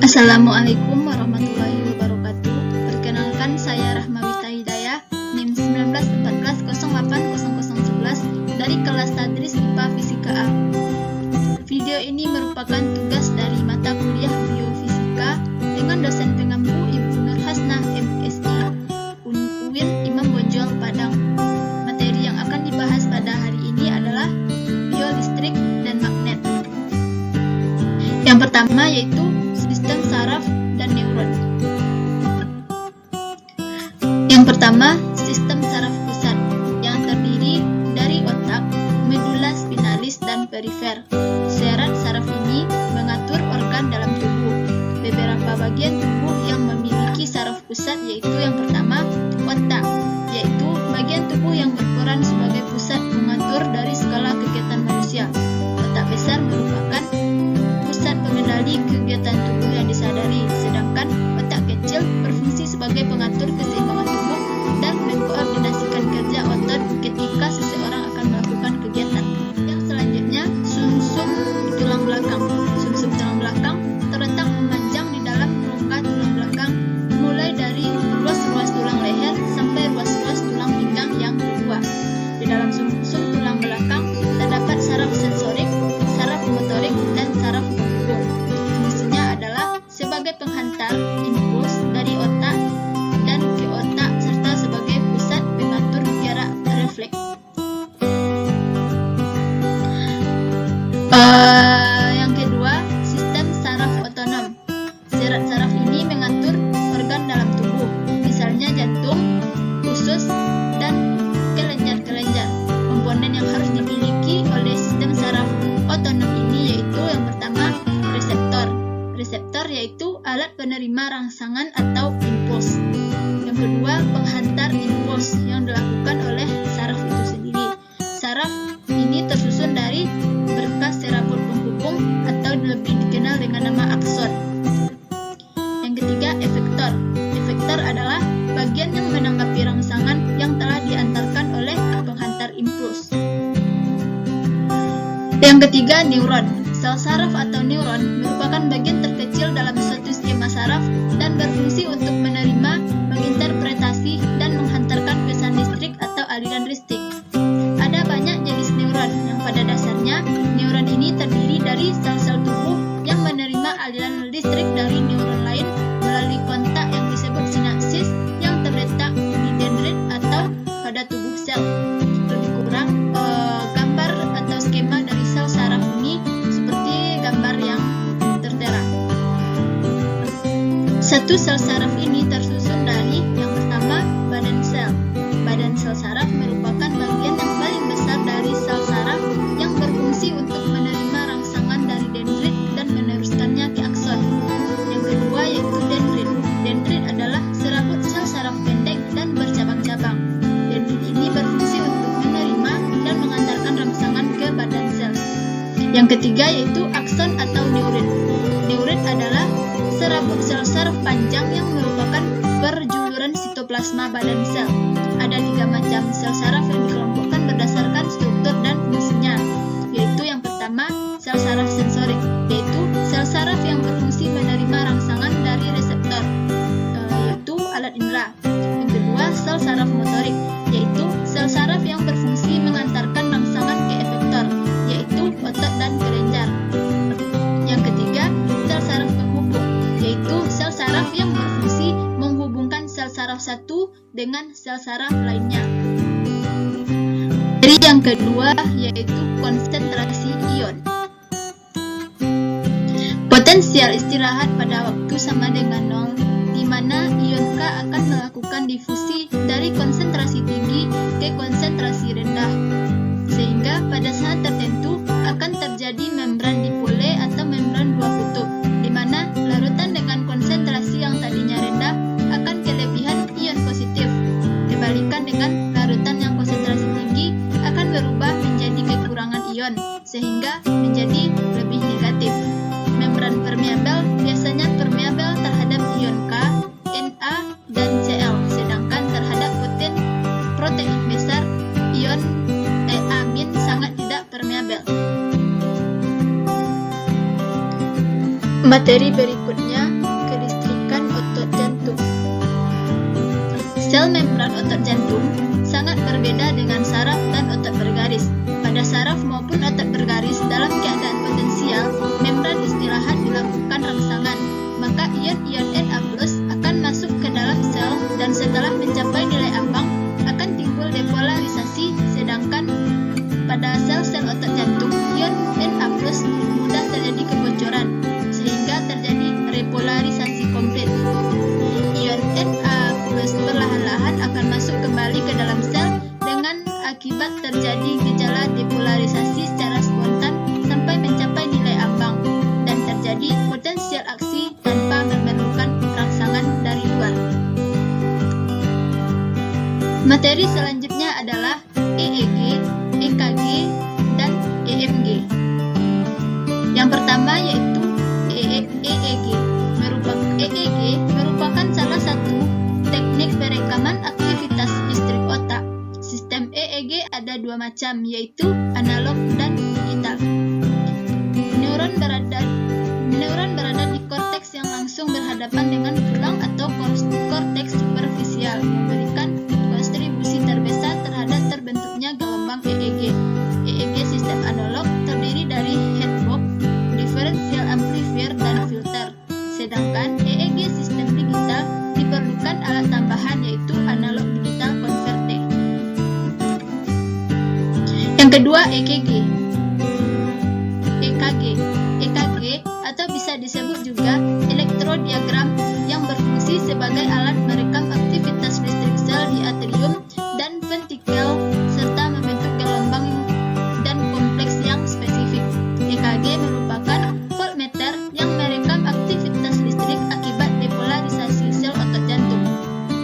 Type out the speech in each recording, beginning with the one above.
Assalamualaikum warahmatullahi wabarakatuh. Perkenalkan, saya Rahmawita Hidayah, NIM 1914080011 dari kelas Tadris IPA Fisika A. Video ini merupakan tugas dari mata kuliah Biofisika dengan dosen pengampu Ibu Nur Hasnah, MSI, UIN Imam Bonjol, Padang. Materi yang akan dibahas pada hari ini adalah biolistrik dan magnet. Yang pertama yaitu sistem saraf dan neuron. Yang pertama, sistem saraf pusat yang terdiri dari otak, medula spinalis, dan perifer. Serat saraf ini mengatur organ dalam tubuh. Beberapa bagian tubuh yang memiliki saraf pusat yaitu yang pertama, otak, yaitu bagian tubuh yang berperan sebagai pusat mengatur dari segala kegiatan manusia. Otak besar merupakan pusat pengendali kegiatan tubuh yang disadari, sedangkan otak kecil berfungsi sebagai pengatur keseimbangan tubuh dan mengkoordinasikan kerja otot ketika seseorang akan melakukan kegiatan. Yang selanjutnya, sumsum tulang belakang. Sumsum tulang belakang terletak memanjang di dalam rongga tulang belakang, mulai dari ruas-ruas tulang leher sampai ruas-ruas tulang pinggang yang kedua. Di dalam sumsum tulang belakang terdapat saraf sensorik, saraf motorik, dan saraf penghubung. Fungsinya adalah sebagai penghantar impuls dari otak dan ke otak serta sebagai pusat pengatur gerak refleks. Yang kedua, sistem saraf otonom. Serat saraf ini mengatur organ dalam tubuh, misalnya jantung, usus, dan kelenjar-kelenjar. Komponen yang harus dimiliki oleh sistem saraf otonom ini yaitu yang pertama, reseptor. Reseptor yaitu alat penerima rangsangan atau impuls. Yang kedua, penghantar impuls yang dilakukan oleh saraf itu sendiri. Saraf ini tersusun dari berkas serabut penghubung atau lebih dikenal dengan nama akson. Yang ketiga, efektor. Efektor adalah bagian yang menanggapi rangsangan yang telah diantarkan oleh penghantar impuls. Yang ketiga, neuron. Sel saraf atau neuron merupakan bagian terkecil dalam suatu skema saraf dan berfungsi untuk menerima, menginterpretasi, dan menghantarkan pesan listrik atau aliran listrik. Ada banyak jenis neuron yang pada dasarnya neuron ini terdiri dari sel-sel tubuh yang menerima aliran listrik dari neuron lain melalui kontak yang disebut sinapsis yang terletak di dendrit atau pada tubuh sel. Lebih kurang, gambar atau skema dari sel saraf ini seperti gambar yang tertera. Satu sel saraf ini tersusun dari yang pertama, badan sel. Badan sel saraf merupakan bagian yang paling besar dari sel saraf yang berfungsi untuk menerima rangsangan dari dendrit dan meneruskannya ke akson. Yang kedua yaitu dendrit. Dendrit adalah serabut sel saraf pendek dan bercabang-cabang. Dendrit ini berfungsi untuk menerima dan mengantarkan rangsangan ke badan sel. Yang ketiga yaitu akson atau neurit. Neurit adalah serabut sel saraf panjang yang merupakan perjuluran sitoplasma badan sel. Ada 3 macam sel saraf yang dikelompokkan berdasarkan struktur dan fungsinya, yaitu yang pertama, sel saraf sensorik, yaitu sel saraf yang berfungsi menerima rangsangan dari reseptor, yaitu alat indera. Yang kedua, sel saraf motorik, yaitu sel saraf yang berfungsi mengantarkan rangsangan ke efektor, yaitu otot dan kelenjar. Yang ketiga, sel saraf penghubung, yaitu sel saraf yang berfungsi menghubungkan sel saraf satu dengan sel saraf lainnya. Jadi yang kedua yaitu konsentrasi ion. Potensial istirahat pada waktu sama dengan 0, di mana ion K akan melakukan difusi dari konsentrasi tinggi ke konsentrasi rendah, sehingga pada saat tertentu akan terjadi membran dipole atau membran dua kutub, di mana larutan dengan konsentrasi yang tadinya rendah akan kelebihan ion positif. Dibalikan dengan larutan yang konsentrasi tinggi akan berubah menjadi kekurangan ion, sehingga menjadi lebih negatif. Membran permeabel biasanya permeabel terhadap ion K, Na, dan Cl, sedangkan terhadap protein besar ion amin sangat tidak permeabel. Materi berikutnya Sel membran otot jantung sangat berbeda dengan saraf dan otot bergaris. Pada saraf maupun otot bergaris dalam keadaan potensial, membran istirahat dilakukan rangsangan, maka ion-ion Na+ akan masuk ke dalam sel dan setelah mencapai nilai ambang akan timbul depolarisasi, sedangkan pada sel-sel otot jantung, ion Na+ mudah terjadi kebocoran sehingga terjadi repolarisasi komplit. Ion Na+ perlahan-lahan akan masuk kembali ke dalam sel dengan akibat terjadi gejala depolarisasi secara spontan sampai mencapai nilai ambang dan terjadi potensial aksi tanpa memerlukan rangsangan dari luar. Materi selanjutnya adalah EEG, EKG, dan EMG. Yang pertama yaitu EEG. EEG merupakan salah satu teknik perekaman aktivitas listrik otak. Sistem EEG ada dua macam, yaitu analog dan digital. Neuron berada di korteks yang langsung berhadapan dengan tulang atau korteks superfisial, memberikan kontribusi terbesar terhadap terbentuknya gelombang EEG. EEG sistem analog terdiri dari headbox, differential amplifier, dan filter. Sedangkan EEG sistem digital diperlukan alat tambahan yaitu analog digital converter. Yang kedua EKG. EKG atau bisa disebut juga elektrodiagram yang berfungsi sebagai alat merekam aktivitas listrik sel di atrium dan ventrikel serta membentuk gelombang dan kompleks yang spesifik. EKG merupakan voltmeter yang merekam aktivitas listrik akibat depolarisasi sel otot jantung.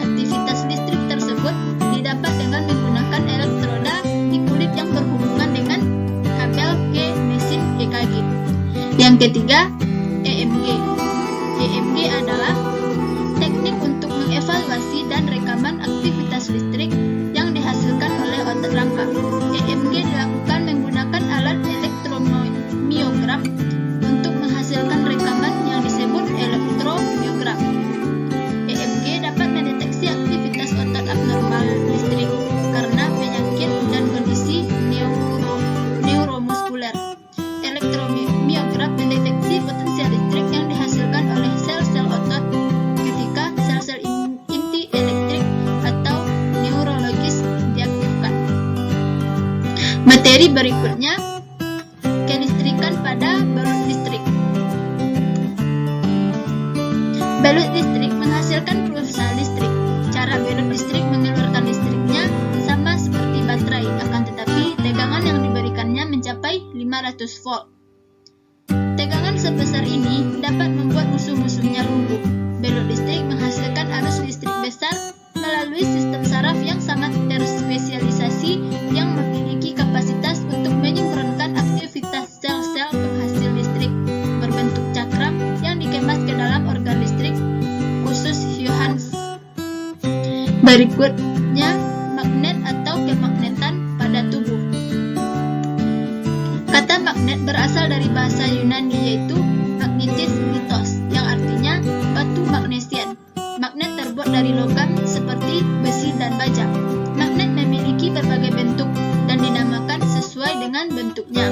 Aktivitas listrik tersebut didapat dengan menggunakan elektroda di kulit yang berhubungan dengan kabel ke mesin EKG. Yang ketiga, EMG. EMG adalah teknik untuk mengevaluasi dan rekaman aktivitas listrik yang dihasilkan oleh otot langkah. EMG dilakukan menggunakan alat elektromyograf untuk menghasilkan rekaman yang disebut elektromyograf. EMG dapat mendeteksi aktivitas otot abnormal listrik karena penyakit dan kondisi neuromuskuler. Elektromyograf mendeteksi potensial listrik yang dihasilkan oleh sel-sel otot ketika sel-sel inti elektrik atau neurologis diaktifkan. Materi berikutnya, kelistrikan pada balut listrik. Balut listrik menghasilkan pulsa listrik. Cara balut listrik mengeluarkan listriknya sama seperti baterai, akan tetapi tegangan yang diberikannya mencapai 500 volt. Tegangan sebesar ini dapat membuat musuh-musuhnya lumpuh. Balut listrik menghasilkan arus listrik besar melalui sistem saraf yang sangat terspesialisasi yang memiliki kapasitas untuk menyempurnakan aktivitas sel-sel penghasil listrik berbentuk cakram yang dikemas ke dalam organ listrik khusus Huygens. Berikutnya, magnet atau kemagnetan pada tubuh. Kata magnet berasal dari bahasa Yunani yaitu magnetis litos yang artinya batu magnesian. Magnet terbuat dari logam seperti besi dan baja. Magnet memiliki berbagai bentuk dan dinamakan sesuai dengan bentuknya.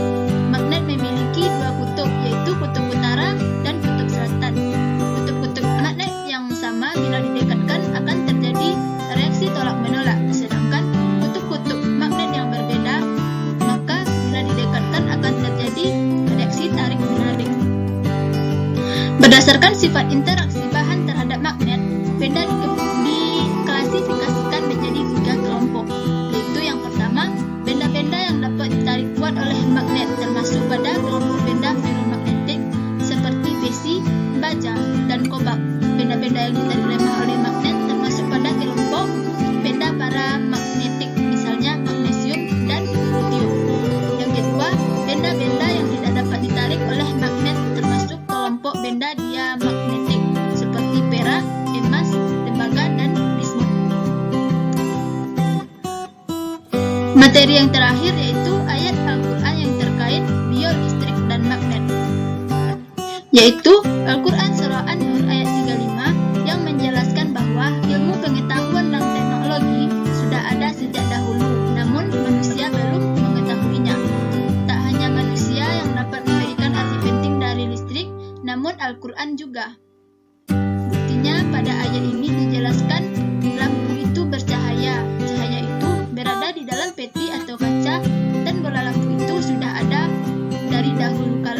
Magnet memiliki dua kutub yaitu kutub utara dan kutub selatan. Kutub-kutub magnet yang sama bila didekatkan akan terjadi reaksi tolak-menolak, sedangkan kutub-kutub magnet yang berbeda maka bila didekatkan akan terjadi reaksi tarik-menarik. Berdasarkan sifat interaksi bahan terhadap magnet, benda diklasifikasikan menjadi 3 kelompok, yaitu yang pertama, benda-benda yang dapat ditarik kuat oleh magnet, termasuk pada kelompok benda ferromagnetik seperti besi, baja, dan kobalt. Benda-benda yang ditarik lemah oleh magnet termasuk pada kelompok benda paramagnetik, misalnya magnesium dan rubidium. Yang kedua, benda-benda yang tidak dapat ditarik oleh magnet termasuk kelompok benda diamagnetik seperti perak, emas, tembaga, dan bismut. Materi yang terakhir yaitu ayat Al-Quran yang terkait biolistrik dan magnet, yaitu Al-Quran Surah An-Nur ayat 35 yang menjelaskan bahwa ilmu pengetahuan dan teknologi namun Al-Quran juga. Buktinya pada ayat ini dijelaskan lampu itu bercahaya. Cahaya itu berada di dalam peti atau kaca dan bola lampu itu sudah ada dari dahulu kala.